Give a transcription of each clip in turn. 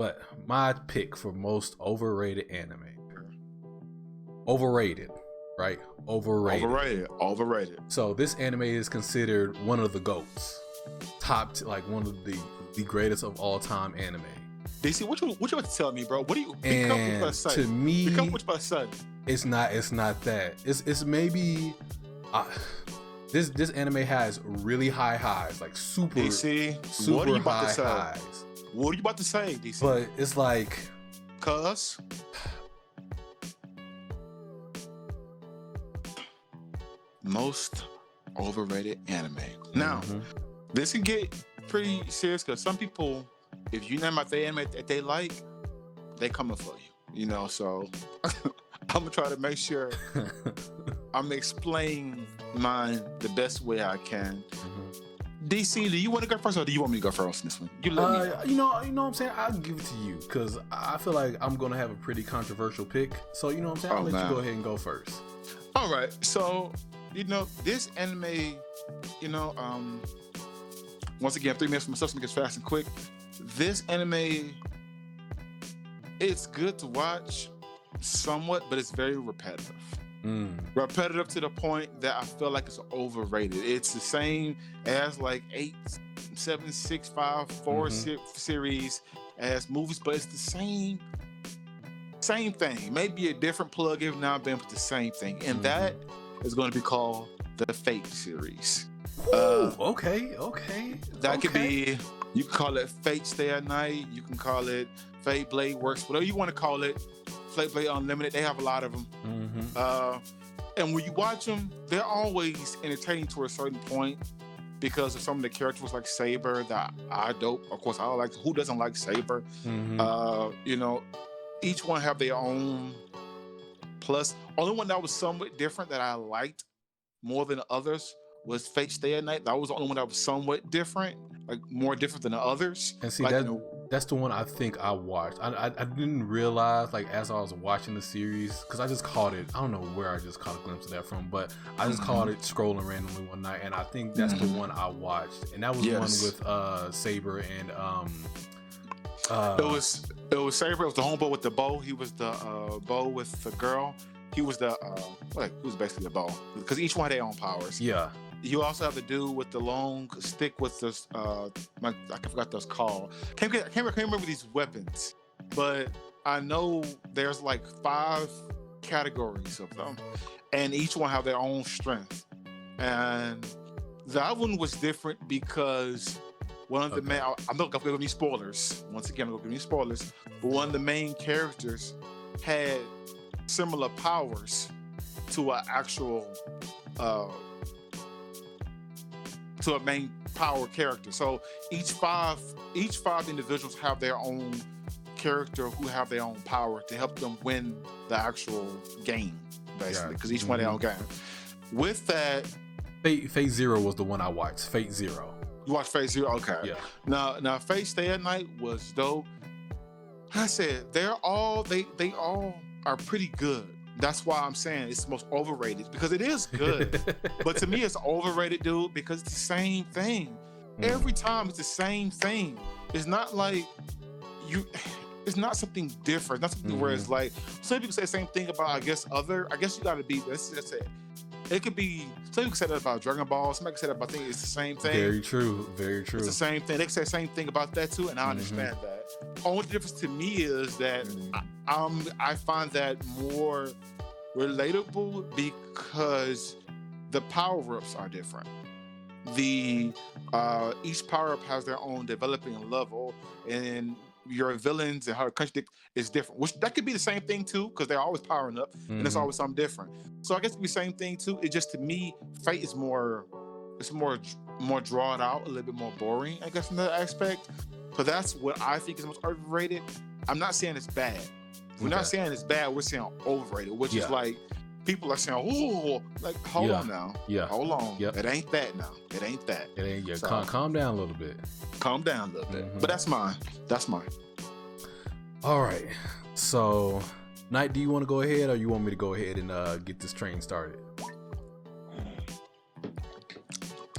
But my pick for most overrated anime. Overrated, right? Overrated. So this anime is considered one of the GOATs. Like one of the greatest of all time anime. DC, what you about to tell me, bro? What do you and to me, it's not that. It's maybe this anime has really high highs, like super what are you about high to say? Highs. What are you about to say, DC? But it's like, cuz most overrated anime. Now, this can get pretty serious because some people, if you name out the anime that they like, they coming for you. You know, so I'm gonna try to make sure I'm explaining mine the best way I can. DC, do you want to go first or do you want me to go first in this one? You let me know. You know what I'm saying? I'll give it to you because I feel like I'm gonna have a pretty controversial pick. So you know what I'm saying? I'll let you go ahead and go first. All right. So, you know, this anime, you know, once again, 3 minutes for myself, so it gets fast and quick. This anime, it's good to watch somewhat, but it's very repetitive. Repetitive to the point that I feel like it's overrated. It's the same as like 8765 series as movies, but it's the same thing. Maybe a different plug every now and then, but the same thing. And that is going to be called the Fate series. Okay. That could be, you can call it Fate Stay at Night, you can call it Fate Blade Works, whatever you want to call it. Fate Blade Unlimited, they have a lot of them. And when you watch them, they're always entertaining to a certain point because of some of the characters like Saber that I dope. Of course, I like. Who doesn't like Saber? You know, each one have their own plus. Only one that was somewhat different that I liked more than others was Fate Stay at Night. That was the only one that was somewhat different, like more different than the others. And see, like, that's the one I think I watched. I didn't realize, like, as I was watching the series, because I just caught it. I don't know where I just caught a glimpse of that from, but I just caught it scrolling randomly one night, and I think that's the one I watched. And that was the one with Saber and it was Saber. It was the homeboy with the bow. He was the bow with the girl. He was the he was basically the bow because each one had their own powers. Yeah. You also have the dude with the long stick with this, I forgot those called. Can't remember these weapons, but I know there's like 5 categories of them, and each one have their own strength. And that one was different because one of the main, I'm not gonna give any spoilers. Once again, I'm not gonna give any spoilers, but one of the main characters had similar powers to an actual, to a main power character. So each five individuals have their own character who have their own power to help them win the actual game, basically, because each one their own game. With that, Fate Zero was the one I watched. Fate Zero. You watched Fate Zero? Okay. Yeah. Now Fate Stay at Night was dope. I said they all are pretty good. That's why I'm saying it's the most overrated, because it is good. But to me, it's overrated, dude, because it's the same thing. Every time it's the same thing. It's not like it's not something different. It's not something where it's like, some people say the same thing about, I guess you gotta be, let's just say, it could be, some people say that about Dragon Ball, somebody can say that about things, it's the same thing. Very true. It's the same thing. They can say the same thing about that too, and I understand that. Only difference to me is that I find that more relatable because the power-ups are different. Each power-up has their own developing level, and your villains and how the country is different. Which that could be the same thing too, because they're always powering up, and it's always something different. So I guess it could be the same thing too. It just, to me, Fate is more drawn out, a little bit more boring, I guess, in that aspect. So that's what I think is most overrated. I'm not saying it's bad. We're not saying it's bad. We're saying overrated, which is like, people are saying, "Oh, like hold on now, hold on, it ain't that now, it ain't that." It ain't. Yeah, so, calm down a little bit. Calm down a little bit. But that's mine. All right. So, Knight, do you want to go ahead, or you want me to go ahead and get this train started?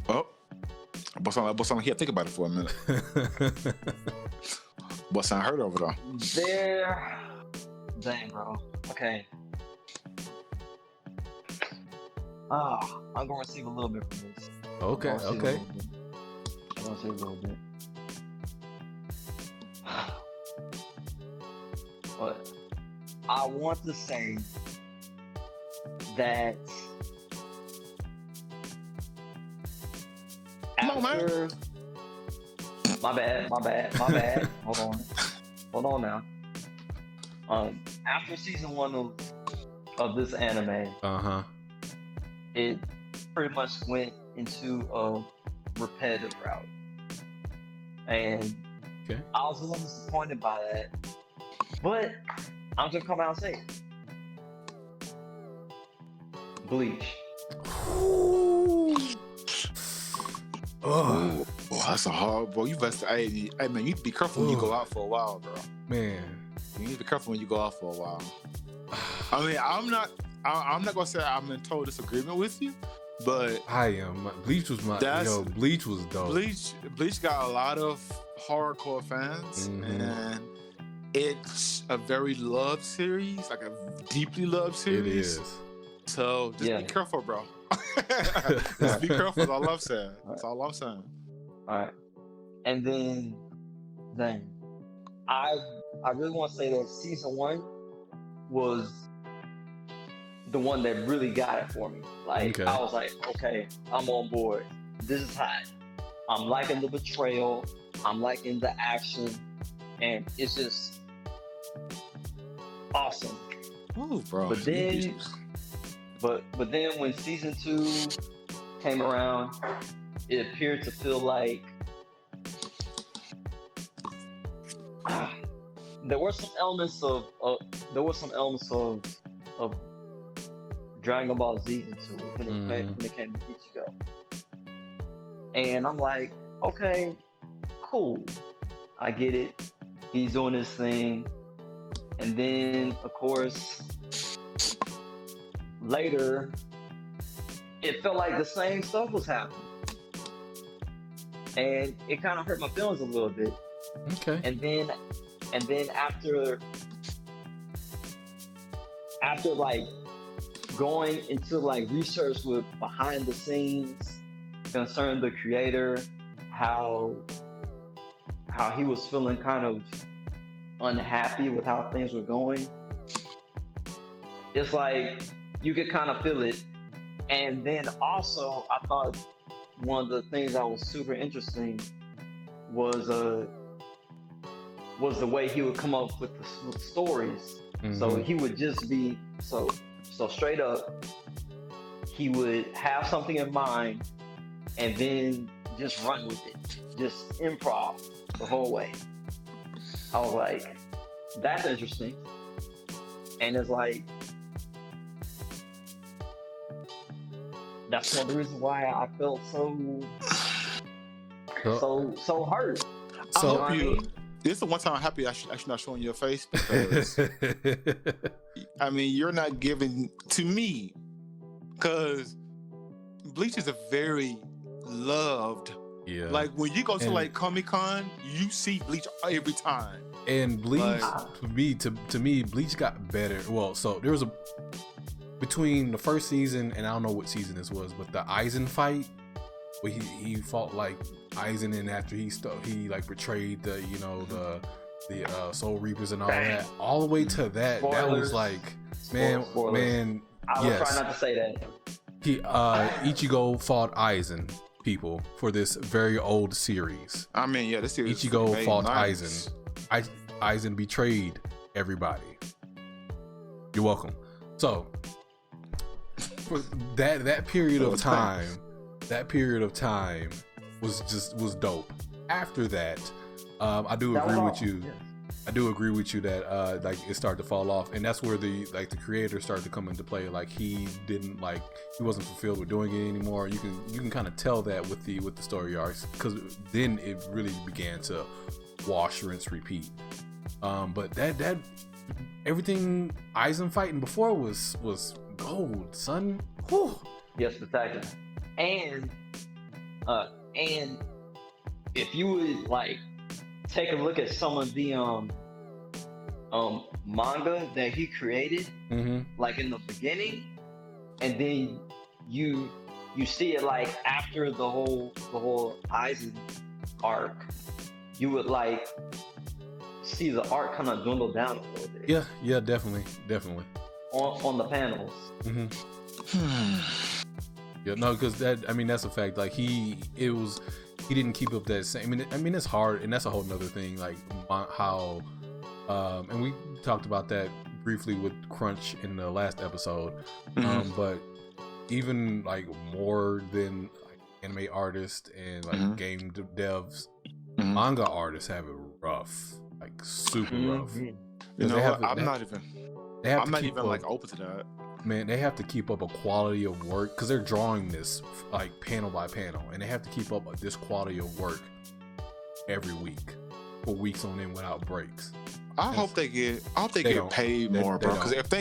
Oh, I bust on here. Think about it for a minute. What's unheard of though? Dang, bro. Okay. I'm gonna receive a little bit from this. Okay. I'm gonna receive a little bit. But I want to say that after my bad. Hold on now. After season 1 of this anime, it pretty much went into a repetitive route, and I was a little disappointed by that. But I'm just gonna come out and say it. Bleach. Oh, that's a hard, bro. You best, hey man, you need to be careful when you go out for a while, bro. Man, you need to be careful when you go out for a while. I mean, I'm not gonna say I'm in total disagreement with you, but I am. Bleach was Bleach was dope. Bleach got a lot of hardcore fans, and it's a very loved series, like a deeply loved series. It is. So just be careful, bro. Just be careful. That's all I'm saying. That's all I'm saying. All right. And then I really want to say that season 1 was the one that really got it for me. Like, I was like, okay, I'm on board. This is hot. I'm liking the betrayal. I'm liking the action, and it's just awesome. Ooh, bro. But then, but then when season 2 came around, it appeared to feel like there were some elements of Dragon Ball Z into it when it came to Ichigo, and I'm like, okay, cool, I get it. He's doing his thing, and then of course later it felt like the same stuff was happening, and it kind of hurt my feelings a little bit. Okay. And then after like going into like research with behind the scenes concerning the creator, how he was feeling kind of unhappy with how things were going, it's like you could kind of feel it. And then also I thought one of the things that was super interesting was the way he would come up with the stories. So he would just be so straight up, he would have something in mind and then just run with it, just improv the whole way. I was like, that's interesting. And it's like, that's one of the reasons why I felt so hurt. So I hope you. This is the one time I'm happy I should not showing your face, because I mean, you're not giving to me, because Bleach is a very loved. Yeah. Like when you go to like Comic-Con, you see Bleach every time. And Bleach, to me, Bleach got better. Well, so there was between the first season and I don't know what season this was, but the Aizen fight where he fought like Aizen, and after he like betrayed the Soul Reapers and all that, all the way to that. Spoilers. That was like, man. I will try not to say that. Ichigo fought Aizen, people, for this very old series. I mean, yeah, this series. Ichigo fought Aizen. Aizen betrayed everybody. You're welcome. So for that period of time. That period of time was dope. After that, I do agree with you. Yes. I do agree with you that like it started to fall off, and that's where the creator started to come into play. Like he wasn't fulfilled with doing it anymore. You can kind of tell that with the story arcs, because then it really began to wash, rinse, repeat. But that everything Aizen fighting before was gold, son. Whew. Yes, spectacular. And if you would like take a look at some of the manga that he created, like in the beginning, and then you see it like after the whole Aizen arc, you would like see the art kind of dwindle down a little bit. Yeah, definitely. On the panels. Yeah, no, because that's a fact. Like he didn't keep up that same. I mean, it's hard, and that's a whole nother thing. Like how, and we talked about that briefly with Crunch in the last episode. But even like more than like anime artists and like game devs, manga artists have it rough, like super rough. You know what? I'm not even like open to that. Man, they have to keep up a quality of work because they're drawing this like panel by panel, and they have to keep up this quality of work every week for weeks on end without breaks. I hope they get paid more, bro. Because if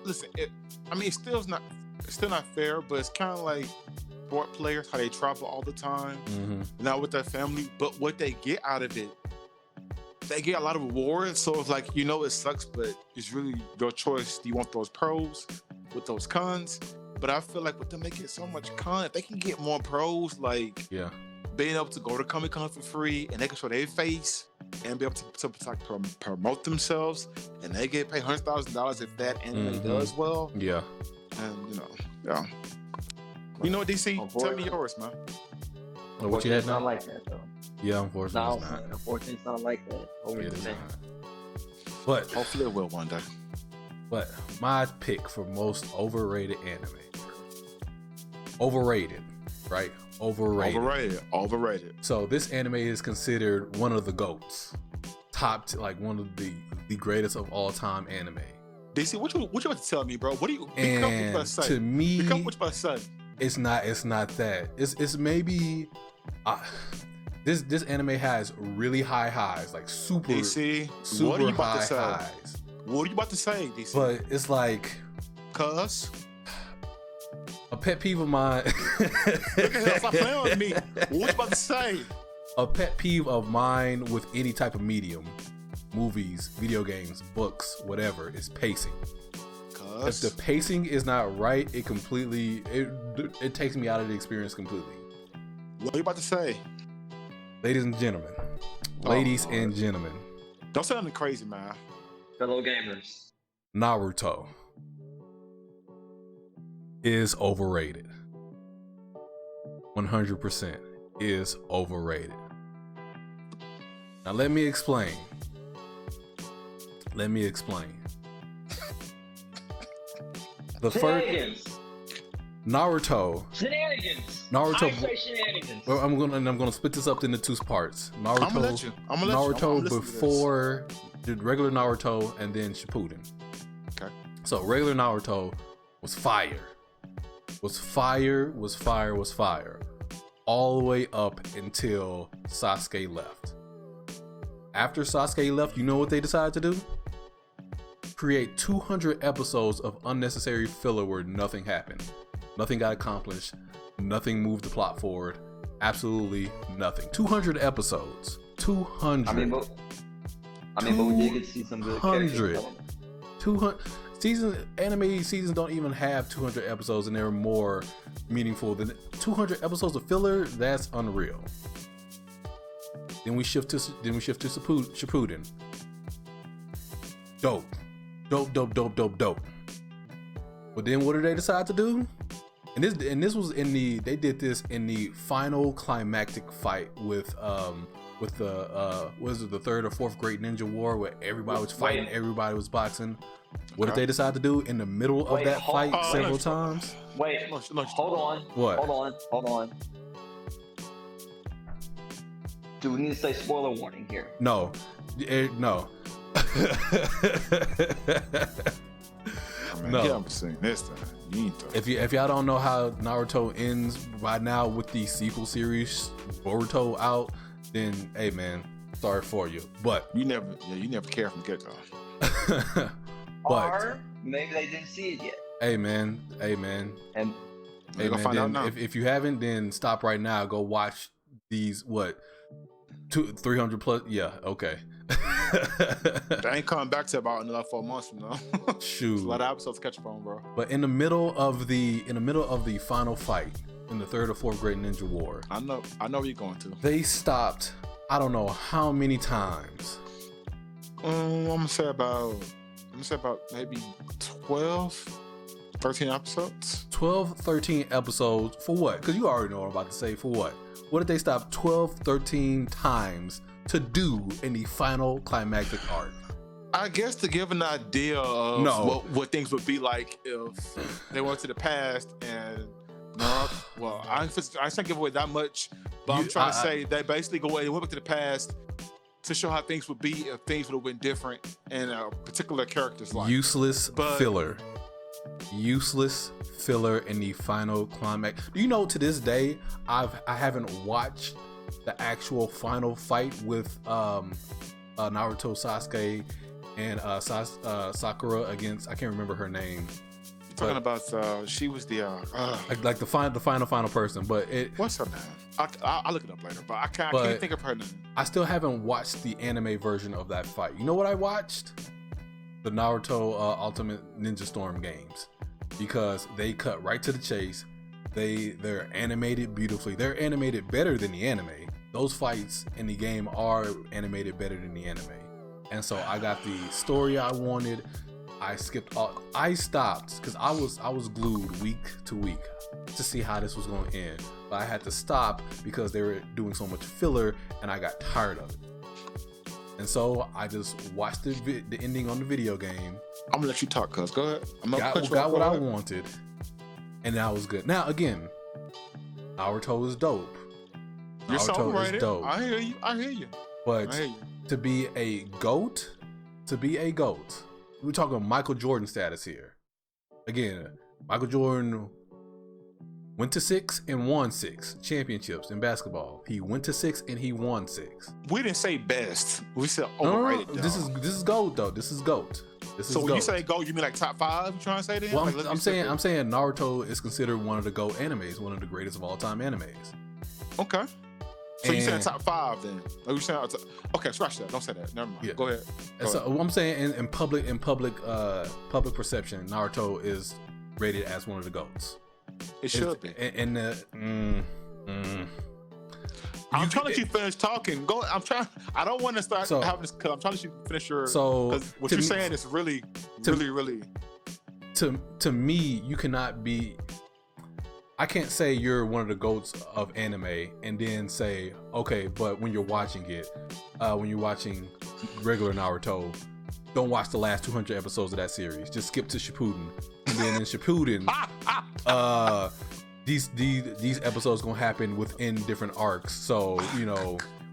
listen, I mean, it's still not fair, but it's kind of like sport players, how they travel all the time, not with their family, but what they get out of it, they get a lot of rewards. So it's like, it sucks, but it's really your choice. Do you want those pros with those cons? But I feel like with them, they get so much con. If they can get more pros, like being able to go to Comic-Con for free, and they can show their face and be able to promote themselves, and they get paid $100,000 if that anime does well. Yeah. And you know what, DC? Tell me yours, man. What you had now? Not like that though. Yeah, unfortunately, it's not. Unfortunately, it's not like that. But hopefully it will one day. But my pick for most overrated anime. Overrated, right? Overrated. So this anime is considered one of the GOATs. Like one of the greatest of all time anime. DC, what you about to tell me, bro? What do you and to me, what you about to say? It's not that. It's maybe this anime has really high highs, like super DC, super what are you about high to say? Highs. What are you about to say, DC? But it's like a pet peeve of mine. Look at him, stop playing with me. What you about to say? A pet peeve of mine with any type of medium, movies, video games, books, whatever, is pacing. If the pacing is not right, it takes me out of the experience completely. What are you about to say? Ladies and gentlemen. Don't say nothing crazy, man. Fellow gamers. Naruto is overrated. 100% is overrated. Now let me explain. The first Naruto. Shenanigans. I say shenanigans. Well, I'm gonna split this up into two parts. Naruto before the regular Naruto and then Shippuden. Okay. So regular Naruto was fire. All the way up until Sasuke left. After Sasuke left, you know what they decided to do? Create 200 episodes of unnecessary filler where nothing happened. Nothing got accomplished. Nothing moved the plot forward. Absolutely nothing. 200 episodes. 200. I mean, but we did get to see some good characters. 200 anime seasons don't even have 200 episodes, and they're more meaningful than 200 episodes of filler. That's unreal. Then we shift to Shippuden. Dope. But then what did they decide to do? And this was they did this in the final climactic fight with the third or fourth Great Ninja War, where everybody was fighting, everybody was boxing. What did they decide to do in the middle of that fight several times? Wait, hold on. What? Hold on. Do we need to say spoiler warning here? No. No. No. Yeah, I'm saying this time. If y'all don't know how Naruto ends by now with the sequel series Boruto out, then hey man, sorry for you. But you never care from the get-go. Or maybe they didn't see it yet. Hey man. And they're gonna find out now. If you haven't, then stop right now. Go watch these 300 plus. Yeah, okay. They ain't coming back to about another 4 months from now. Shoot, a lot of episodes to catch up on, bro. But in the middle of the final fight in the 3rd or 4th Great Ninja War, I know where you're going to. they stopped. I don't know how many times. I'm gonna say about maybe 12, 13 episodes. 12, 13 episodes for what? Because you already know what I'm about to say. For what? What did they stop 12, 13 times to do in the final climactic arc? I guess to give an idea of what things would be like if they went to the past and well, I can't give away that much, but I'm trying to say they basically they went back to the past to show how things would be if things would have been different in a particular character's life. Useless filler in the final climax. Do you know, to this day, I haven't watched the actual final fight with Naruto, Sasuke, and Sakura against, I can't remember her name. You're talking about she was the like the final person, but what's her name? I'll look it up later, but I can't think of her name. I still haven't watched the anime version of that fight. You know what I watched? The Naruto Ultimate Ninja Storm games, because they cut right to the chase. They're animated beautifully. They're animated better than the anime. Those fights in the game are animated better than the anime. And so I got the story I wanted. I stopped because I was glued week to week to see how this was going to end. But I had to stop because they were doing so much filler and I got tired of it. And so I just watched the ending on the video game. I'm gonna let you talk, cuz. Go ahead. Got what I wanted, and that was good. Now again, Naruto is dope. Naruto is dope. I hear you. But to be a goat, we're talking Michael Jordan status here. Again, Michael Jordan went to 6 and won 6 championships in basketball. He went to 6 and he won 6. We didn't say best. We said overrated. No. This is GOAT though. This is GOAT. So when you say GOAT, you mean like top 5? You trying to say that? Well, I'm saying Naruto is considered one of the GOAT animes, one of the greatest of all time animes. Okay. So you saying top 5 then? Like you saying okay, scratch that. Don't say that. Never mind. Yeah. Go ahead. So I'm saying in public perception, Naruto is rated as one of the GOATs. It should be. I'm trying to let you finish talking. Go. I don't want to start having this. Cause I'm trying to let you finish your. Because what you're saying is really. To me, you cannot be. I can't say you're one of the GOATs of anime and then say, okay, but when you're watching it, when you're watching regular Naruto, don't watch the last 200 episodes of that series. Just skip to Shippuden, and then in Shippuden, these episodes gonna happen within different arcs. So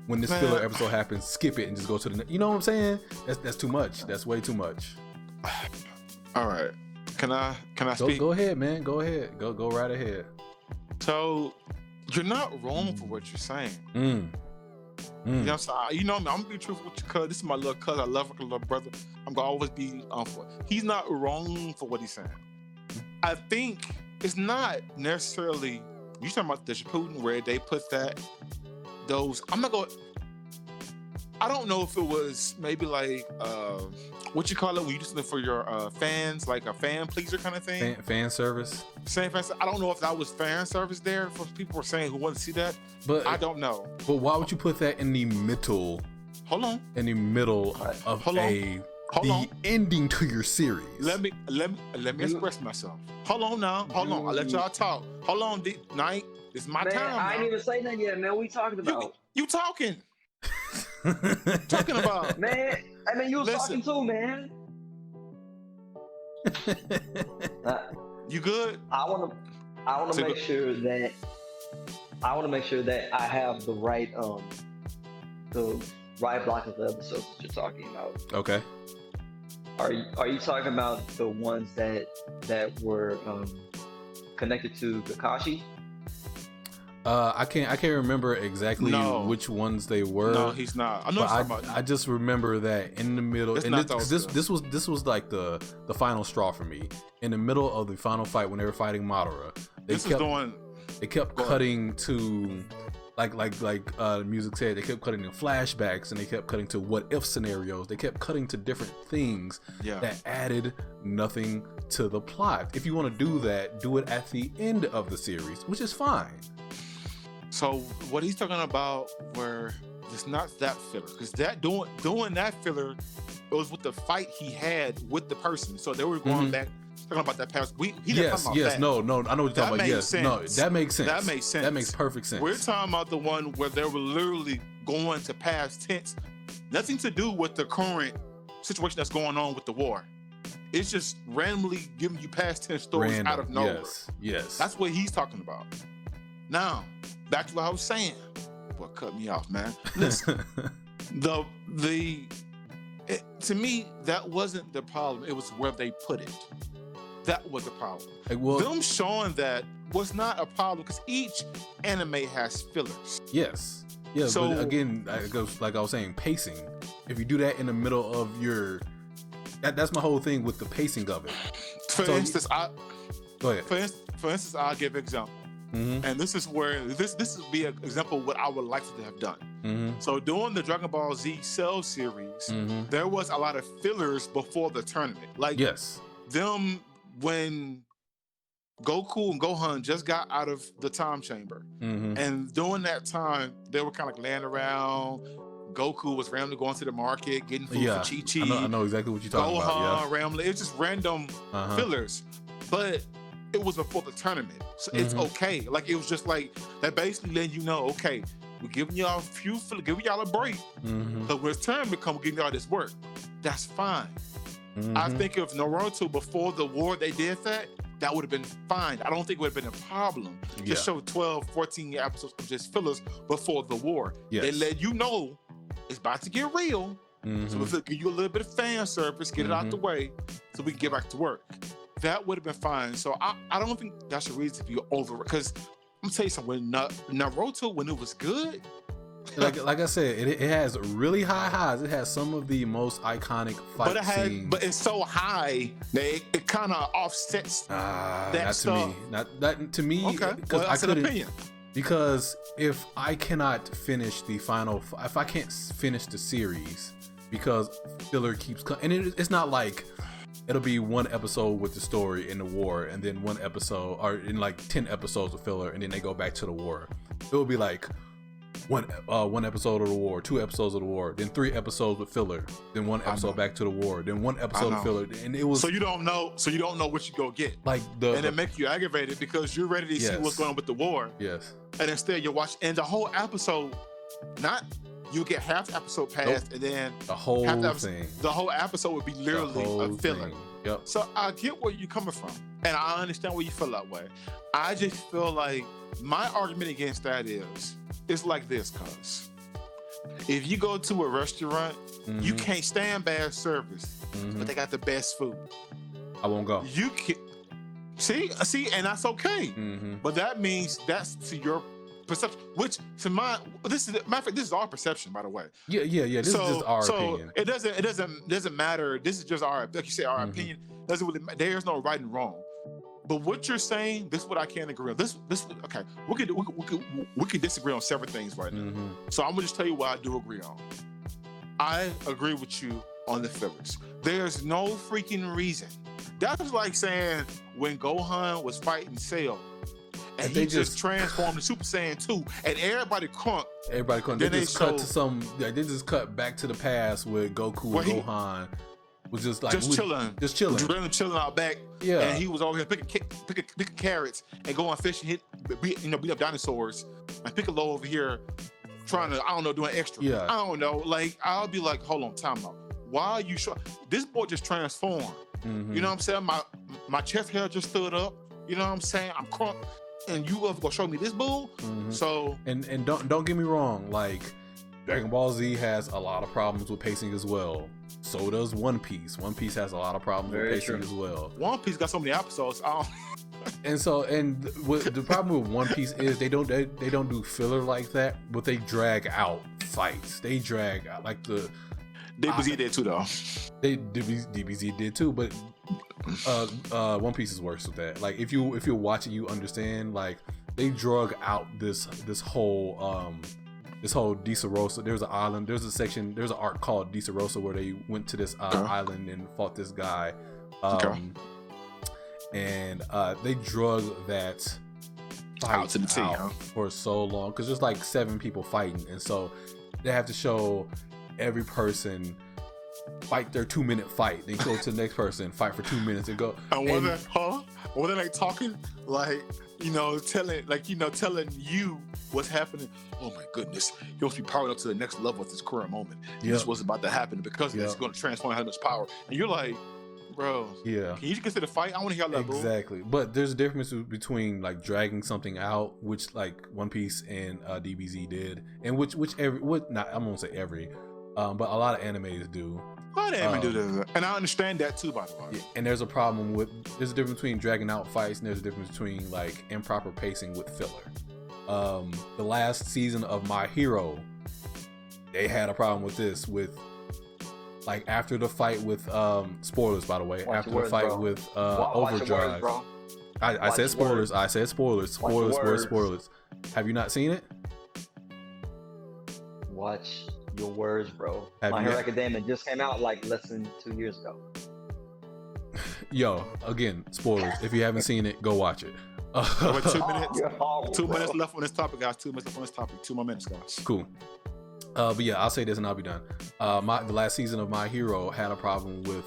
when this filler episode happens, skip it and just go to the. You know what I'm saying? That's too much. That's way too much. All right. Can I speak? Go ahead, man. Go ahead. Go right ahead. So you're not wrong for what you're saying. You know what I'm saying? You know me. I'm gonna be truthful with you, cuz this is my little cuz. I love her, little brother. I'm gonna always be for it. He's not wrong for what he's saying. I think it's not necessarily you talking about the Shippuden where they put those. I don't know if it was maybe like what you call it when you just look for your fans, like a fan pleaser kind of thing. Fan service. I don't know if that was fan service there for people were saying who want to see that. But I don't know. But why would you put that in the middle? Hold on. In the middle of the ending to your series. Let me express myself. Hold on now. Hold on. I'll let y'all talk. Hold on, Night. It's my time. I ain't even say nothing yet, man. What you talking about? You talking? Talking about, man. I mean, you was talking too, man. You good? I want to make sure that I have the right block of the episodes that you're talking about. Okay. Are you talking about the ones that were connected to Kakashi? I can't remember exactly which ones they were. No, he's not. I just remember that in the middle, and this was like the final straw for me. In the middle of the final fight when they were fighting Madara, they kept cutting to the music said, they kept cutting to flashbacks and they kept cutting to what if scenarios. They kept cutting to different things that added nothing to the plot. If you want to do that, do it at the end of the series, which is fine. So what he's talking about, where it's not that filler, because that doing that filler, it was with the fight he had with the person. So they were going back. Talking about that past week. Yes. No, I know what you're talking about. Yes, no, that makes sense. That makes sense. That makes perfect sense. We're talking about the one where they were literally going to past tense. Nothing to do with the current situation that's going on with the war. It's just randomly giving you past tense stories out of nowhere. Yes. That's what he's talking about. Now, back to what I was saying. Boy, cut me off, man. Listen, to me, that wasn't the problem. It was where they put it. That was the problem. Them showing that was not a problem because each anime has fillers. Yes. Yeah. So, but again, it goes like I was saying, pacing. If you do that in the middle of that's my whole thing with the pacing of it. For instance, go ahead. For instance, I'll give an example, and this is where this would be an example of what I would like to have done. So during the Dragon Ball Z Cell series, there was a lot of fillers before the tournament. Like them. When Goku and Gohan just got out of the time chamber, and during that time, they were kind of like laying around. Goku was randomly going to the market, getting food for Chi-Chi. I know exactly what you're talking about. Gohan randomly. It's just random fillers. But it was before the tournament. So it's okay. Like, it was just like, that basically letting you know, okay, we're giving y'all giving y'all a break. But when it's tournament come, we're giving y'all this work. That's fine. I think if Naruto, before the war, they did that would have been fine. I don't think it would have been a problem. Just show 12, 14 episodes of just fillers before the war. They let you know it's about to get real. So we'll give you a little bit of fan service, get it out the way, so we can get back to work. That would have been fine. So I don't think that's a reason to be over, because I'm gonna tell you something, when Naruto, when it was good, like I said, it has really high highs. It has some of the most iconic fight scenes. But it's so high that it kind of offsets that stuff. Not to me. Okay, well, that's an opinion. Because if I cannot finish if I can't finish the series because filler keeps coming, and it's not like it'll be one episode with the story in the war, and then one episode, or in like 10 episodes of filler, and then they go back to the war. It will be like one episode of the war, 2 episodes of the war, then 3 episodes with filler, then 1 episode back to the war, then 1 episode of filler, and it was so you don't know what you go get, like it makes you aggravated because you're ready to see what's going on with the war. And instead you watch, and the whole episode, you get half the episode passed, and then the whole thing. The whole episode would be literally a filler. So I get where you're coming from, and I understand where you feel that way. I just feel like my argument against that is, it's like this, cuz if you go to a restaurant, you can't stand bad service, but they got the best food. I won't go. You can see, and that's okay. But that means that's to your perception, which to this is our perception, by the way. Yeah. This is just our opinion. It doesn't matter. This is just our, like you say, our opinion. Doesn't really matter. There's no right and wrong. But what you're saying, this is what I can't agree on. This okay. We could disagree on several things right now. So I'm gonna just tell you what I do agree on. I agree with you on the fillers. There's no freaking reason. That was like saying when Gohan was fighting Cell, and he just transformed to Super Saiyan 2, and everybody crunk. Then they just cut to some. They just cut back to the past where Goku and Gohan was just like chilling out back. And he was over here picking carrots and going fishing, beat up dinosaurs. And Piccolo over here trying to, doing extra. I don't know. Like, I'll be like, hold on, time out. Why are you sure? This boy just transformed. You know what I'm saying? My chest hair just stood up. You know what I'm saying? I'm crunk. And you gonna show me this bull? So and don't get me wrong, like Dragon Ball Z has a lot of problems with pacing as well. So does One Piece. One Piece has a lot of problems with pacing as well. One Piece got so many episodes. And the problem with One Piece is they don't do filler like that, but they drag out fights. They drag out like the DBZ did too, though. DBZ did too, but One Piece is worse with that. Like if you watch it, you understand. Like they drug out this whole Disarosa. There's an island. There's an arc called Disarosa where they went to this island and fought this guy. And they drug that fight out to the team for so long because there's like 7 people fighting, and so they have to show every person fight their 2-minute fight, then go to the next person, fight for 2 minutes, and go. And were they like talking like telling you what's happening? Oh my goodness, he must be powered up to the next level at this current moment. This was about to happen because it's going to transform how much power, and you're like, bro, can you just get to the fight? I want to hear that. Exactly, but there's a difference between like dragging something out, which like One Piece and DBZ did, and I won't say every, but a lot of animes do. A lot of anime do that, and I understand that too, by the way. And there's a difference between dragging out fights, and there's a difference between like improper pacing with filler. The last season of My Hero, they had a problem with this like after the fight with spoilers, by the way. After the fight with Overdrive. I said spoilers. I said spoilers. Spoilers. Have you not seen it? Watch your words, bro. My Hero Academia just came out like less than 2 years ago. Yo, again, spoilers. If you haven't seen it, go watch it. 2 minutes. 2 minutes left on this topic, guys. 2 minutes left on this topic. 2 more minutes, guys. Cool. But yeah, I'll say this and I'll be done. The last season of My Hero had a problem with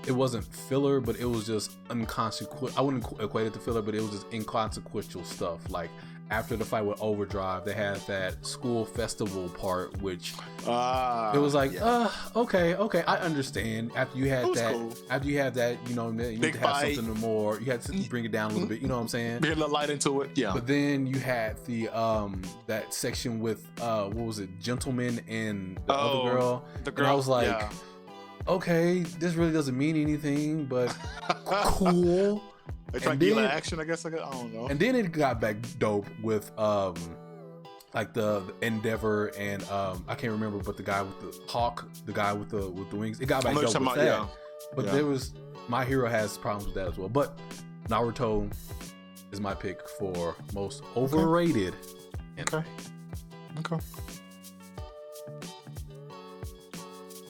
it wasn't filler, but it was just inconsequential. I wouldn't equate it to filler, but it was just inconsequential stuff. Like after the fight with Overdrive, they had that school festival part, which it was like, okay, I understand. After you had that, you know, you need to have something more. You had to bring it down a little bit. You know what I'm saying? Bring a little light into it, yeah. But then you had the that section with what was it, Gentleman and the other girl. And I was like, okay, this really doesn't mean anything, but cool. They try to get action, I guess. I don't know. And then it got back dope with like the Endeavor and I can't remember, but the guy with the Hawk, the guy with the wings. It got back dope with that. But there was My Hero has problems with that as well. But Naruto is my pick for most overrated. Okay.